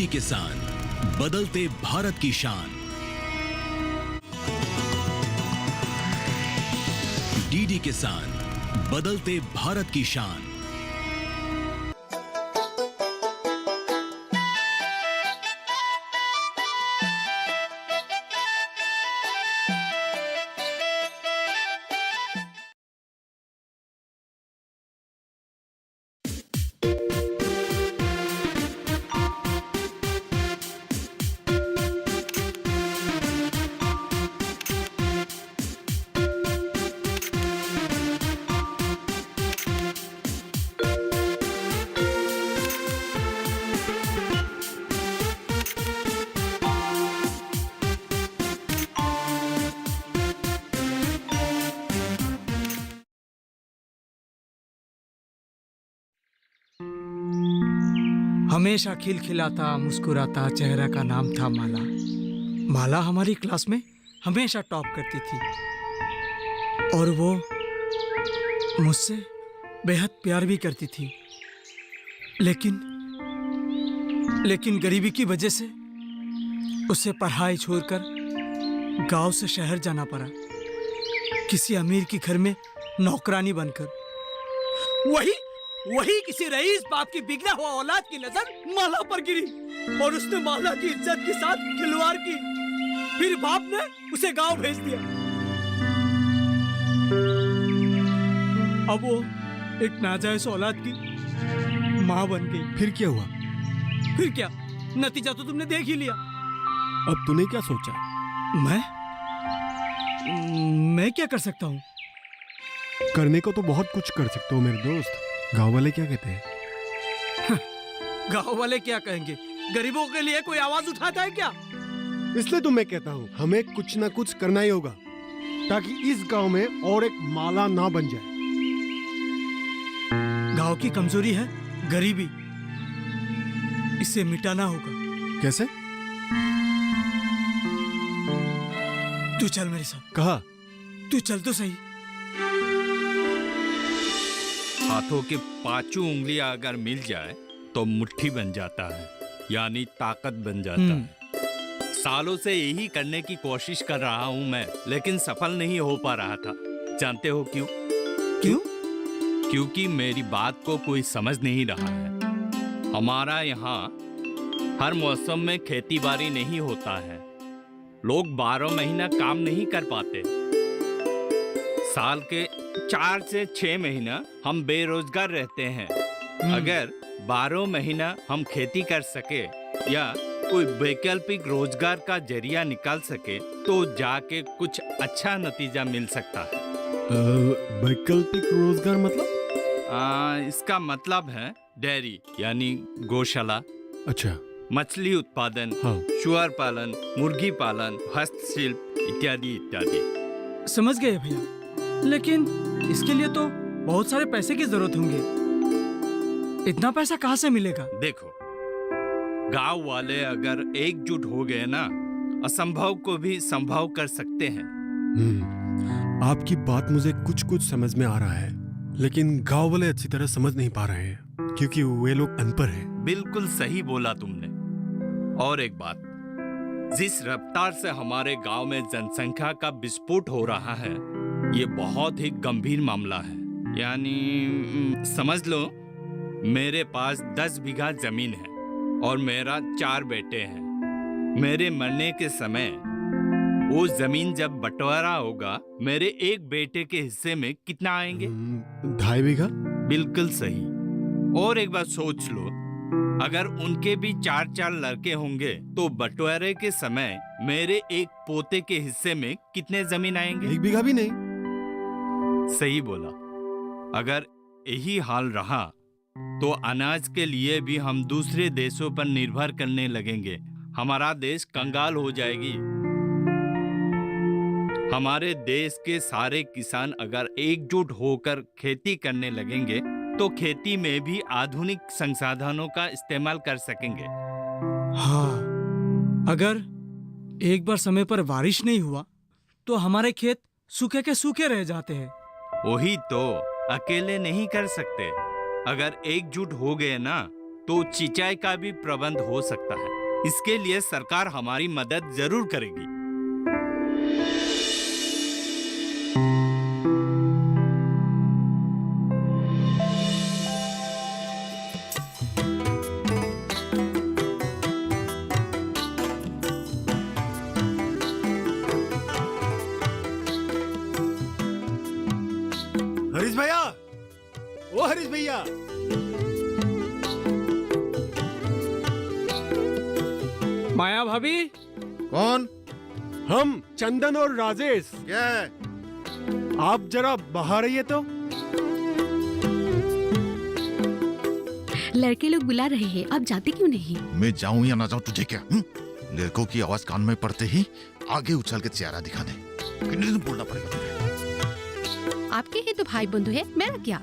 किसान, बदलते भारत की शान। डीडी किसान, बदलते भारत की शान। हमेशा खिलखिलाता मुस्कुराता चेहरा का नाम था माला। माला हमारी क्लास में हमेशा टॉप करती थी और वो मुझसे बेहद प्यार भी करती थी। लेकिन गरीबी की वजह से उसे पढ़ाई छोड़कर गांव से शहर जाना पड़ा, किसी अमीर के घर में नौकरानी बनकर। वही किसी रईस बाप की बिगड़ा हुआ औलाद की नजर माला पर गिरी और उसने माला की इज्जत के साथ खिलवाड़ की। फिर बाप ने उसे गांव भेज दिया। अब वो एक नाजायज औलाद की माँ बन गई। फिर क्या हुआ? फिर क्या, नतीजा तो तुमने देख ही लिया। अब तूने क्या सोचा? मैं क्या कर सकता हूँ? करने को तो बहुत कुछ कर सकते हो मेरे दोस्त। गांव वाले क्या कहते हैं? गांव वाले क्या कहेंगे? गरीबों के लिए कोई आवाज उठाता है क्या? इसलिए तो मैं कहता हूँ हमें कुछ ना कुछ करना ही होगा ताकि इस गांव में और एक माला ना बन जाए। गांव की कमजोरी है गरीबी, इसे मिटाना होगा। कैसे? तू चल मेरे साथ। कहा? तू चल तो सही। हाथों की पांचों उंगलियां अगर मिल जाए तो मुट्ठी बन जाता है, यानी ताकत बन जाता है। सालों से यही करने की कोशिश कर रहा हूं मैं, लेकिन सफल नहीं हो पा रहा था। जानते हो क्यों? क्यों? क्योंकि मेरी बात को कोई समझ नहीं रहा है। हमारा यहाँ हर मौसम में खेती बाड़ी नहीं होता है। लोग 12 महीना काम नहीं कर पाते। साल के 4 से 6 महीना हम बेरोजगार रहते हैं। अगर 12 महीना हम खेती कर सके या कोई वैकल्पिक रोजगार का जरिया निकाल सके तो जाके कुछ अच्छा नतीजा मिल सकता है। वैकल्पिक रोजगार मतलब? इसका मतलब है डेयरी यानी गौशाला, अच्छा, मछली उत्पादन, हाँ, शुअर पालन, मुर्गी पालन, हस्तशिल्प इत्यादि इत्यादि। समझ गए भैया, लेकिन इसके लिए तो बहुत सारे पैसे की जरूरत होंगे। इतना पैसा कहाँ से मिलेगा? देखो, गांव वाले अगर एकजुट हो गए ना, असंभव को भी संभव कर सकते हैं। आपकी बात मुझे कुछ समझ में आ रहा है, लेकिन गांव वाले अच्छी तरह समझ नहीं पा रहे हैं क्योंकि वे लोग अनपढ़ हैं। बिल्कुल सही बोला तुमने। और एक बात, जिस रफ्तार से हमारे गांव में जनसंख्या का विस्फोट हो रहा है, ये बहुत ही गंभीर मामला है। यानी समझ लो मेरे पास 10 बीघा जमीन है और मेरा 4 बेटे हैं। मेरे मरने के समय वो जमीन जब बंटवारा होगा, मेरे एक बेटे के हिस्से में कितना आएंगे? 2.5 बीघा। बिल्कुल सही। और एक बात सोच लो, अगर उनके भी 4 लड़के होंगे तो बंटवारे के समय मेरे एक पोते के हिस्से में कितने जमीन आएंगे? 1 बीघा भी नहीं। सही बोला। अगर यही हाल रहा तो अनाज के लिए भी हम दूसरे देशों पर निर्भर करने लगेंगे। हमारा देश कंगाल हो जाएगी। हमारे देश के सारे किसान अगर एकजुट होकर खेती करने लगेंगे तो खेती में भी आधुनिक संसाधनों का इस्तेमाल कर सकेंगे। हाँ, अगर एक बार समय पर बारिश नहीं हुआ तो हमारे खेत सूखे के सूखे रह जाते हैं। वही तो, अकेले नहीं कर सकते। अगर एकजुट हो गए ना तो सिंचाई का भी प्रबंध हो सकता है। इसके लिए सरकार हमारी मदद जरूर करेगी। हरीश भैया, ओ हरीश भैया, माया भाभी, कौन? हम चंदन और राजेश। क्या है? आप जरा बाहर आइए तो। लड़के लोग बुला रहे हैं, आप जाते क्यों नहीं? मैं जाऊं या ना जाऊं तुझे क्या? लड़कों की आवाज कान में पड़ते ही आगे उछल के चेहरा दिखा दे। कितने दिन बोलना पड़ेगा तुझे? आपके ही तो भाई बंधु है, मेरा क्या?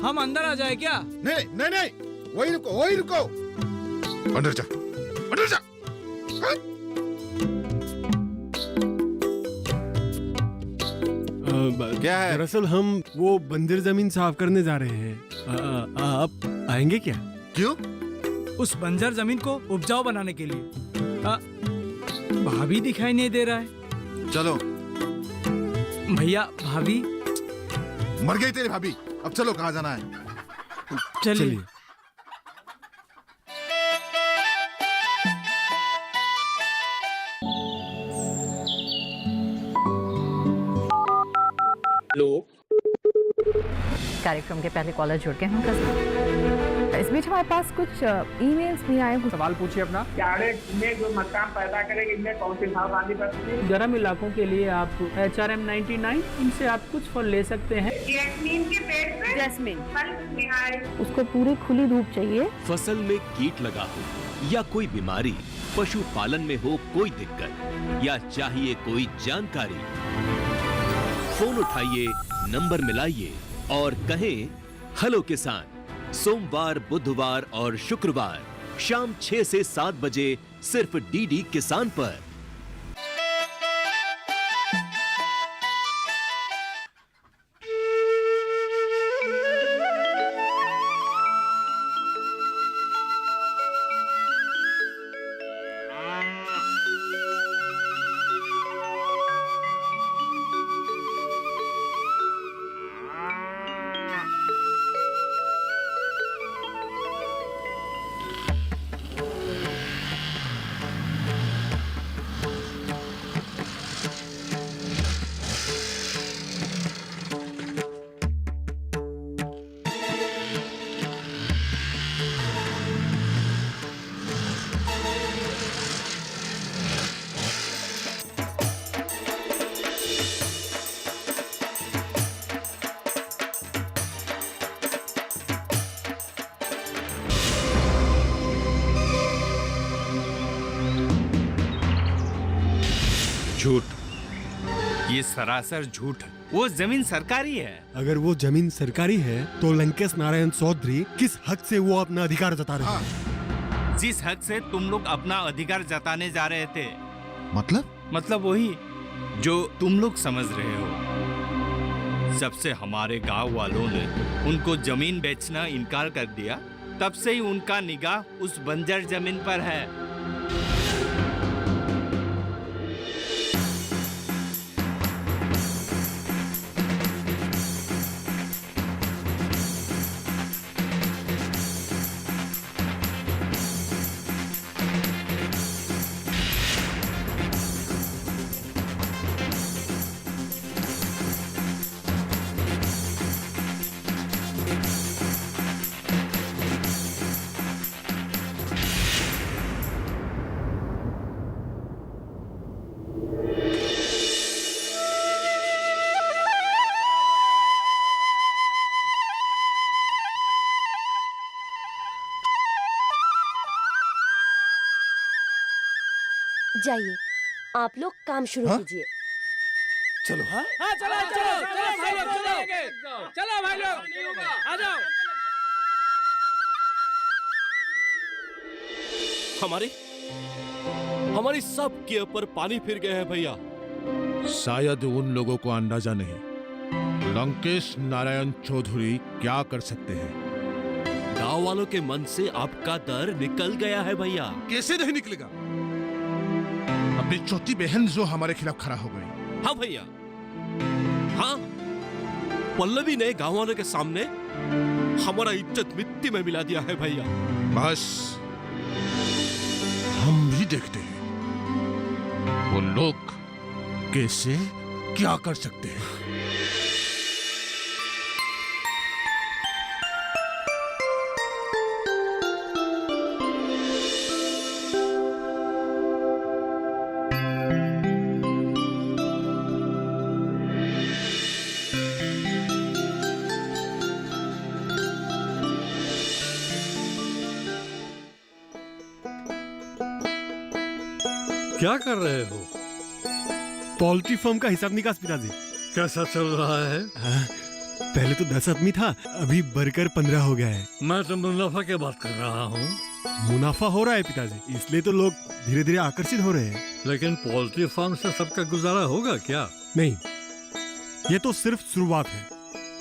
हम अंदर आ जाए क्या? नहीं नहीं नहीं, वही रुको वही रुको। अंदर जा, अंदर जा। हाँ? क्या है? दरअसल हम वो बंजर जमीन साफ करने जा रहे हैं। आप आएंगे क्या? क्यों? उस बंजर जमीन को उपजाऊ बनाने के लिए। भाभी दिखाई नहीं दे रहा है। चलो। भैया भाभी मर गई तेरी भाभी। अब चलो, कहाँ जाना है? चलिए। कार्यक्रम के पहले कॉलर जुड़ गए हैं उनका साथ। इस बीच हमारे पास कुछ ईमेल्स भी आए हैं। सवाल पूछिए अपना। में जो मकान पैदा करेगी, इनमें कौन सी सावधानी बरतनी है? गर्म इलाकों के लिए आप HRM 99 इनसे आप कुछ फल ले सकते हैं। जैस्मीन के पेड़ पे जैस्मिन, फल निहार। उसको पूरी खुली धूप चाहिए। फसल में कीट लगा हो या कोई बीमारी, पशुपालन में हो कोई दिक्कत या चाहिए कोई जानकारी, फोन उठाइए, नंबर मिलाइए और कहें हेलो किसान। सोमवार, बुधवार और शुक्रवार शाम 6 से 7 बजे सिर्फ डीडी किसान पर। झूठ, ये सरासर झूठ है। वो जमीन सरकारी है। अगर वो जमीन सरकारी है तो लंकेश नारायण चौधरी किस हक से वो अपना अधिकार जता रहे हैं? जिस हक से तुम लोग अपना अधिकार जताने जा रहे थे। मतलब वही जो तुम लोग समझ रहे हो। जब से हमारे गांव वालों ने उनको जमीन बेचना इनकार कर दिया, तब से ही उनका निगाह उस बंजर जमीन पर है। जाइए, आप लोग काम शुरू कीजिए। चलो। हाँ, चलो चलो चलो भाई लोग, चलो भाई लोग, आ जाओ। हमारी सब के ऊपर पानी फिर गए हैं भैया। शायद उन लोगों को अंदाजा नहीं लंकेश नारायण चौधरी क्या कर सकते हैं। गांव वालों के मन से आपका डर निकल गया है भैया। कैसे नहीं निकलेगा? अपनी छोटी बहन जो हमारे खिलाफ खड़ा हो गई। हाँ भैया, हाँ, पल्लवी ने गांव वालों के सामने हमारा इज्जत मिट्टी में मिला दिया है भैया। बस हम भी देखते हैं वो लोग कैसे क्या कर सकते हैं। क्या कर रहे हो? पोल्ट्री फार्म का हिसाब निकास पिताजी। कैसा चल रहा है? पहले तो 10 आदमी था, अभी बढ़कर 15 हो गया है। मैं तो मुनाफा की बात कर रहा हूँ। मुनाफा हो रहा है पिताजी, इसलिए तो लोग धीरे धीरे आकर्षित हो रहे हैं। लेकिन पोल्ट्री फार्म से सबका गुजारा होगा क्या? नहीं, ये तो सिर्फ शुरुआत है।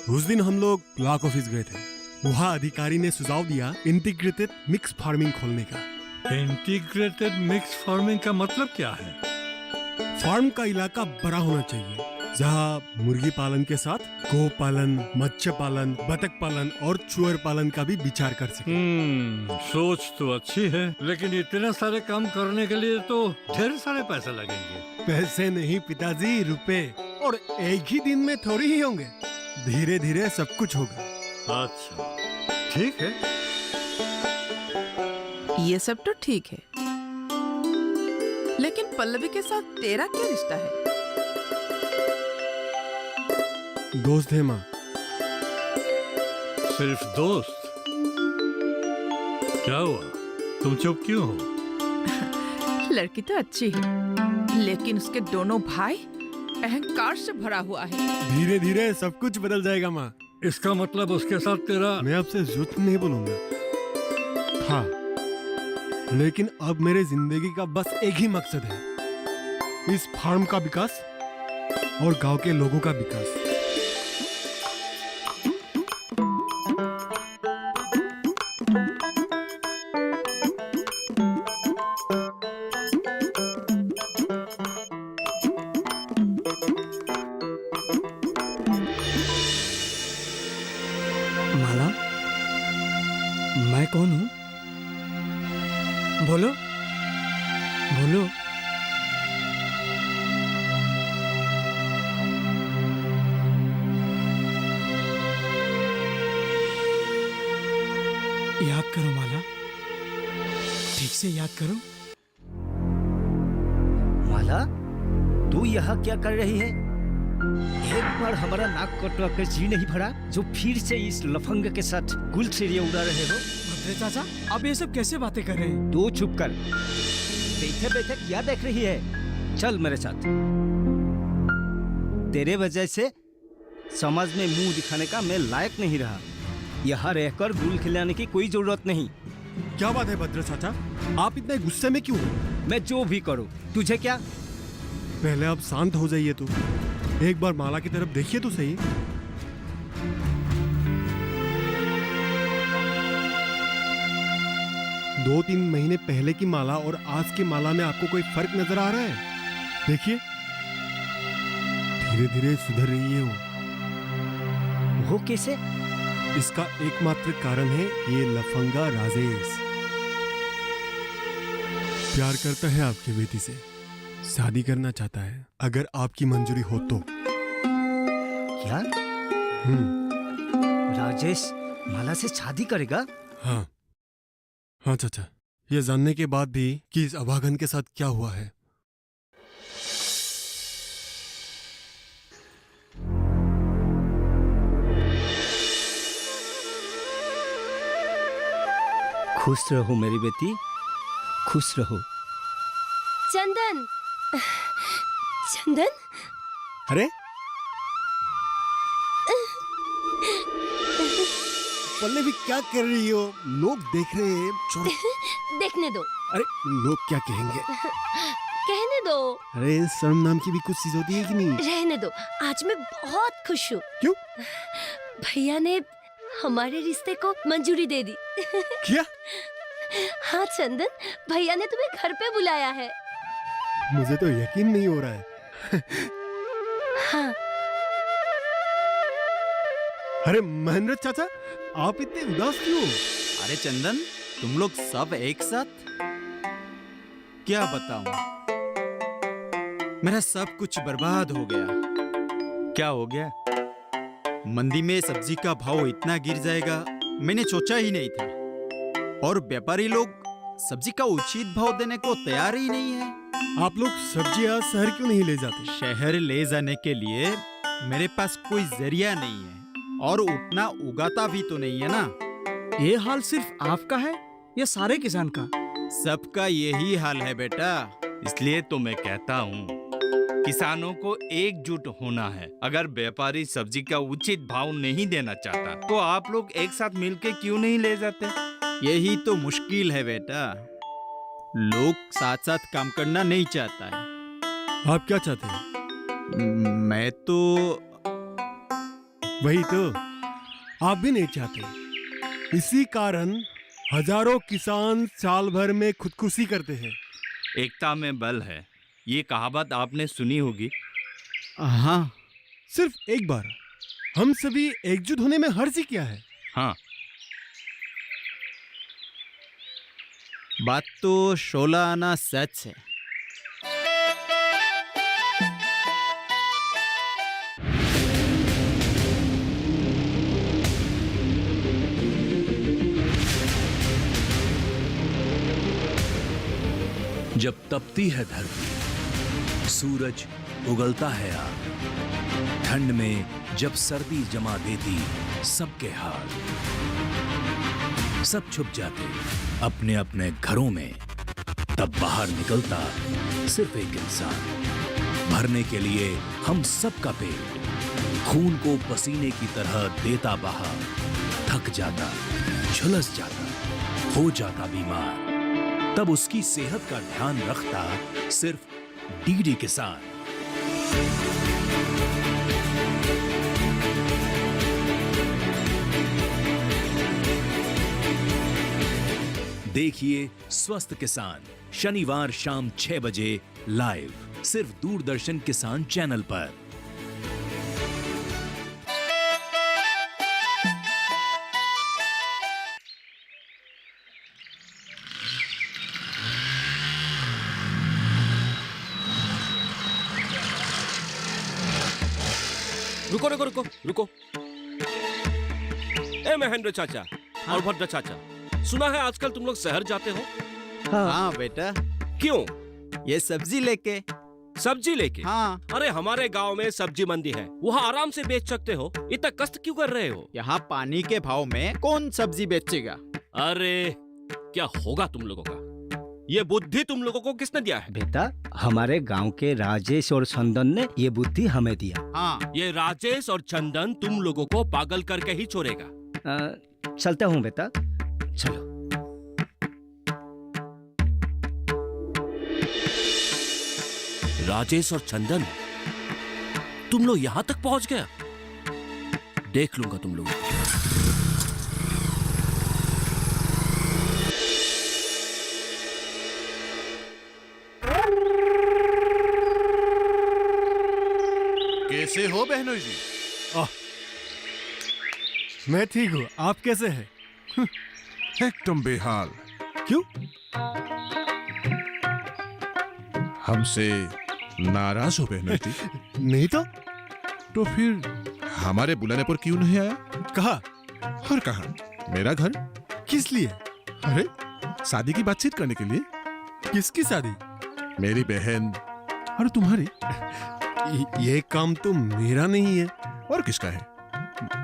उस दिन हम लोग ब्लॉक ऑफिस गए थे, वहाँ अधिकारी ने सुझाव दिया इंटीग्रेटेड मिक्स फार्मिंग खोलने का। इंटीग्रेटेड मिक्स फार्मिंग का मतलब क्या है? फार्म का इलाका बड़ा होना चाहिए, जहाँ मुर्गी पालन के साथ गौ पालन, मत्स्य पालन, बतख पालन और चूअर पालन का भी विचार कर सके। सोच तो अच्छी है, लेकिन इतने सारे काम करने के लिए तो ढेर सारे पैसे लगेंगे। पैसे नहीं पिताजी, रुपए, और एक ही दिन में थोड़ी ही होंगे, धीरे धीरे सब कुछ होगा। अच्छा, ठीक है। ये सब तो ठीक है, लेकिन पल्लवी के साथ तेरा क्या रिश्ता है? दोस्त है माँ। सिर्फ दोस्त? क्या हुआ, तुम चुप क्यों हो? लड़की तो अच्छी है, लेकिन उसके दोनों भाई अहंकार से भरा हुआ है। धीरे धीरे सब कुछ बदल जाएगा माँ। इसका मतलब उसके साथ तेरा... मैं आपसे झूठ नहीं बोलूंगा, हाँ, लेकिन अब मेरे जिंदगी का बस एक ही मकसद है, इस फार्म का विकास और गांव के लोगों का विकास। माला, मैं कौन हूँ? बोलो बोलो। याद करो माला, ठीक से याद करो। माला, तू यहाँ क्या कर रही है? एक बार हमारा नाक कटवा कर जी नहीं भरा, जो फिर से इस लफंग के साथ गुलछड़ियाँ उड़ा रहे हो? भद्रे चाचा, अब ये सब कैसे बातें कर रहे हैं? तू चुप कर, बैठे बैठे क्या देख रही है? चल मेरे साथ। तेरे वजह से समाज में मुंह दिखाने का मैं लायक नहीं रहा। यहाँ रहकर गुल खिलाने की कोई जरूरत नहीं। क्या बात है भद्र चाचा, आप इतने गुस्से में क्यों? मैं जो भी करूँ तुझे क्या? पहले आप शांत हो जाइए, तो एक बार माला की तरफ देखिए तो सही। दो तीन महीने पहले की माला और आज की माला में आपको कोई फर्क नजर आ रहा है? देखिए, धीरे धीरे सुधर रही है वो कैसे? इसका एकमात्र कारण है ये लफंगा राजेश। प्यार करता है आपकी बेटी से, शादी करना चाहता है, अगर आपकी मंजूरी हो तो। क्या? राजेश माला से शादी करेगा? हाँ हाँ चाचा, ये जानने के बाद भी कि इस अभागन के साथ क्या हुआ है। खुश रहो मेरी बेटी, खुश रहो। चंदन, चंदन, अरे पल्लवी क्या कर रही हो? लोग देख रहे हैं। छोड़ो। देखने दो। अरे लोग क्या कहेंगे? कहने दो। अरे शर्म नाम की भी कुछ चीज होती है कि नहीं? रहने दो, आज मैं बहुत खुश हूँ। क्यों? भैया ने हमारे रिश्ते को मंजूरी दे दी। क्या? हाँ चंदन, भैया ने तुम्हें घर पे बुलाया है। मुझे तो यकीन नहीं हो रहा है। हाँ। अरे महेंद्र चाचा, आप इतने उदास क्यों? अरे चंदन, तुम लोग सब एक साथ? क्या बताऊं, मेरा सब कुछ बर्बाद हो गया। क्या हो गया? मंदी में सब्जी का भाव इतना गिर जाएगा मैंने सोचा ही नहीं था, और व्यापारी लोग सब्जी का उचित भाव देने को तैयार ही नहीं है। आप लोग सब्जियां शहर क्यों नहीं ले जाते? शहर ले जाने के लिए मेरे पास कोई जरिया नहीं है, और उतना उगाता भी तो नहीं है ना। ये हाल सिर्फ आपका है या सारे किसान का? सबका यही हाल है बेटा। इसलिए तो मैं कहता हूँ किसानों को एकजुट होना है। अगर व्यापारी सब्जी का उचित भाव नहीं देना चाहता तो आप लोग एक साथ मिलकर क्यों नहीं ले जाते? यही तो मुश्किल है बेटा, लोग साथ साथ काम करना नहीं चाहता है। आप क्या चाहते हैं? मैं तो वही तो, आप भी नहीं चाहते। इसी कारण हजारों किसान साल भर में खुदकुशी करते हैं। एकता में बल है, ये कहावत आपने सुनी होगी। हाँ, सिर्फ एक बार। हम सभी एकजुट होने में हर्ज ही क्या है? हाँ, बात तो 16 आना सच है। जब तपती है धरती, सूरज उगलता है आग, ठंड में जब सर्दी जमा देती सबके हाल, सब छुप जाते अपने अपने घरों में, तब बाहर निकलता सिर्फ एक इंसान, भरने के लिए हम सबका पेट, खून को पसीने की तरह देता बहा, थक जाता, झुलस जाता, हो जाता बीमार, तब उसकी सेहत का ध्यान रखता सिर्फ डीडी किसान। देखिए स्वस्थ किसान शनिवार शाम 6 बजे लाइव, सिर्फ दूरदर्शन किसान चैनल पर। रुको रुको रुको रुको। ए महेंद्र चाचा और भद्र चाचा, सुना है आजकल तुम लोग शहर जाते हो? हाँ बेटा। क्यों? ये सब्जी लेके। सब्जी लेके? हाँ। अरे हमारे गांव में सब्जी मंडी है, वहाँ आराम से बेच सकते हो, इतना कष्ट क्यों कर रहे हो? यहाँ पानी के भाव में कौन सब्जी बेचेगा? अरे क्या होगा तुम लोगों का? ये बुद्धि तुम लोगों को किसने दिया है? बेटा, हमारे गांव के राजेश और चंदन ने ये बुद्धि हमें दिया। हाँ, ये राजेश और चंदन तुम लोगों को पागल करके ही छोड़ेगा। चलता हूँ बेटा, चलो। राजेश और चंदन, तुम लोग यहां तक पहुंच गया? देख लूंगा तुम लोगों को। कैसे हो बहनोई जी? मैं ठीक हूँ, आप कैसे हैं? एकदम बेहाल। क्यों? हमसे नाराज हो बहनोई जी? नहीं तो फिर हमारे बुलाने पर क्यों नहीं आया? कहा? और कहा? मेरा घर। किस लिए? अरे शादी की बातचीत करने के लिए। किसकी शादी? मेरी बहन और तुम्हारी। ये काम तो मेरा नहीं है। और किसका है?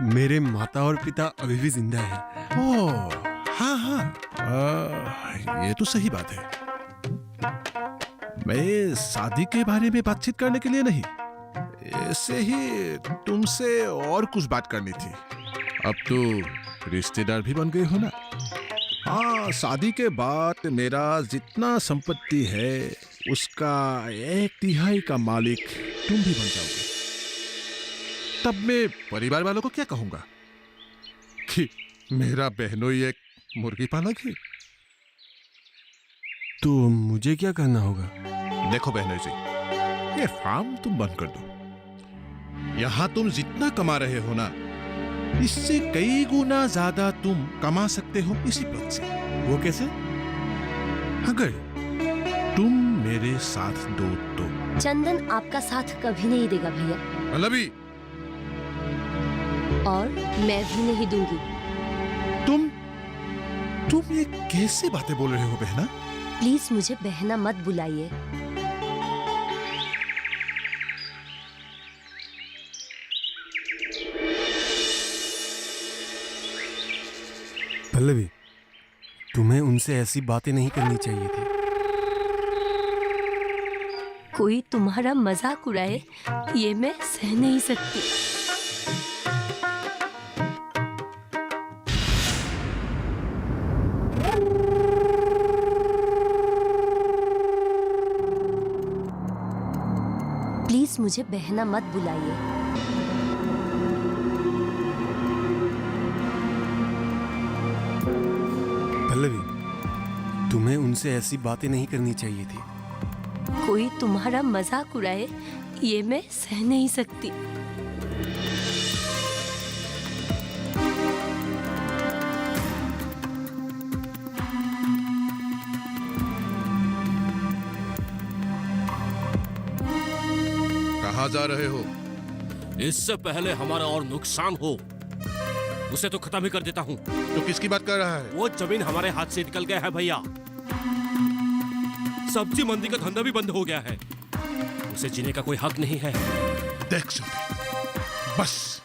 मेरे माता और पिता अभी भी जिंदा हैं। ओह, हाँ हाँ, ये तो सही बात है। मैं शादी के बारे में बातचीत करने के लिए नहीं, ऐसे ही तुमसे और कुछ बात करनी थी। अब तो रिश्तेदार भी बन गए हो ना। हाँ, शादी के बाद मेरा जितना संपत्ति है उसका 1/3 का मालिक तुम भी बन जाओगे। तब मैं परिवार वालों को क्या कहूंगा? कि मेरा बहनोई एक मुर्गी पालक है। तो मुझे क्या करना होगा? देखो बहनोई जी, ये फार्म तुम बंद कर दो। यहां तुम जितना कमा रहे हो ना, इससे कई गुना ज्यादा तुम कमा सकते हो इसी पद से। वो कैसे? अगर तुम मेरे साथ दो तो। चंदन आपका साथ कभी नहीं देगा भैया, पल्लवी, और मैं भी नहीं दूंगी। तुम ये कैसे बातें बोल रहे हो बहना? प्लीज मुझे बहना मत बुलाइए। पल्लवी, तुम्हें उनसे ऐसी बातें नहीं करनी चाहिए थी। कोई तुम्हारा मजाक उड़ाए ये मैं सह नहीं सकती। प्लीज मुझे बहना मत बुलाइए। पल्लवी, तुम्हें उनसे ऐसी बातें नहीं करनी चाहिए थी। कोई तुम्हारा मजाक उड़ाए ये मैं सह नहीं सकती। कहाँ जा रहे हो? इससे पहले हमारा और नुकसान हो उसे तो खत्म ही कर देता हूँ। तो किसकी बात कर रहा है? वो जमीन हमारे हाथ से निकल गया है भैया। सब्जी मंडी का धंधा भी बंद हो गया है। उसे जीने का कोई हक नहीं है। देख छोटे, बस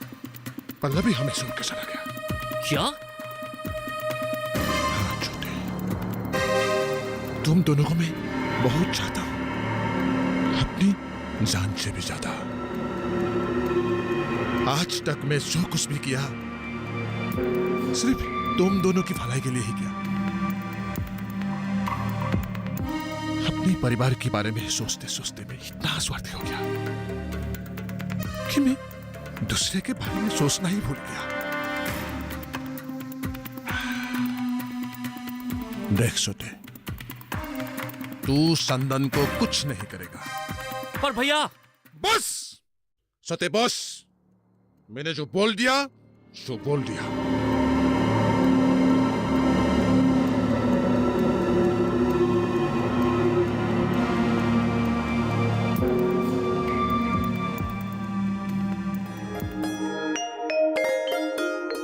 पल्लवी हमें छोड़ के चला गया। क्या? हाँ छोटे, तुम दोनों को मैं बहुत चाहता हूं, अपनी जान से भी ज्यादा। आज तक मैं जो कुछ भी किया सिर्फ तुम दोनों की भलाई के लिए ही किया। अपने परिवार के बारे में सोचते सोचते मैं इतना स्वार्थी हो गया कि मैं दूसरे के बारे में सोचना ही भूल गया। देख सोते, तू संदन को कुछ नहीं करेगा। पर भैया, बस सते बॉस, मैंने जो बोल दिया सो बोल दिया।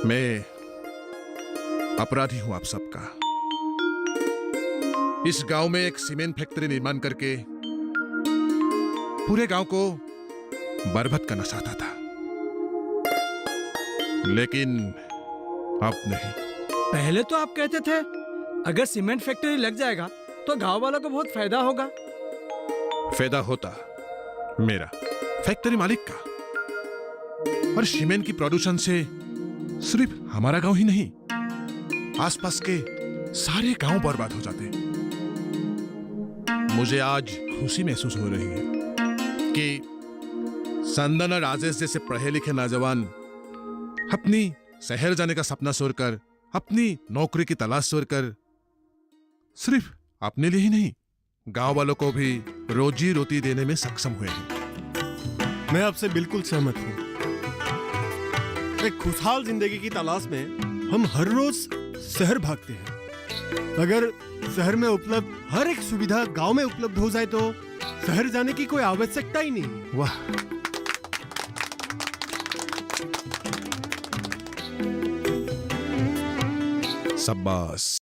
मैं अपराधी हूं आप सबका। इस गांव में एक सीमेंट फैक्ट्री निर्माण करके पूरे गांव को बर्बाद करना चाहता था, लेकिन अब नहीं। पहले तो आप कहते थे अगर सीमेंट फैक्ट्री लग जाएगा तो गांव वालों को बहुत फायदा होगा। फायदा होता मेरा, फैक्ट्री मालिक का, और सीमेंट की प्रोडक्शन से सिर्फ हमारा गांव ही नहीं, आसपास के सारे गांव बर्बाद हो जाते। मुझे आज खुशी महसूस हो रही है कि संदन और राजेश जैसे पढ़े लिखे नौजवान अपनी शहर जाने का सपना छोड़कर, अपनी नौकरी की तलाश छोड़कर सिर्फ अपने लिए ही नहीं, गांव वालों को भी रोजी रोटी देने में सक्षम हुए हैं। मैं आपसे बिल्कुल सहमत हूं। एक खुशहाल जिंदगी की तलाश में हम हर रोज शहर भागते हैं। अगर शहर में उपलब्ध हर एक सुविधा गांव में उपलब्ध हो जाए तो शहर जाने की कोई आवश्यकता ही नहीं। वाह, शाबाश।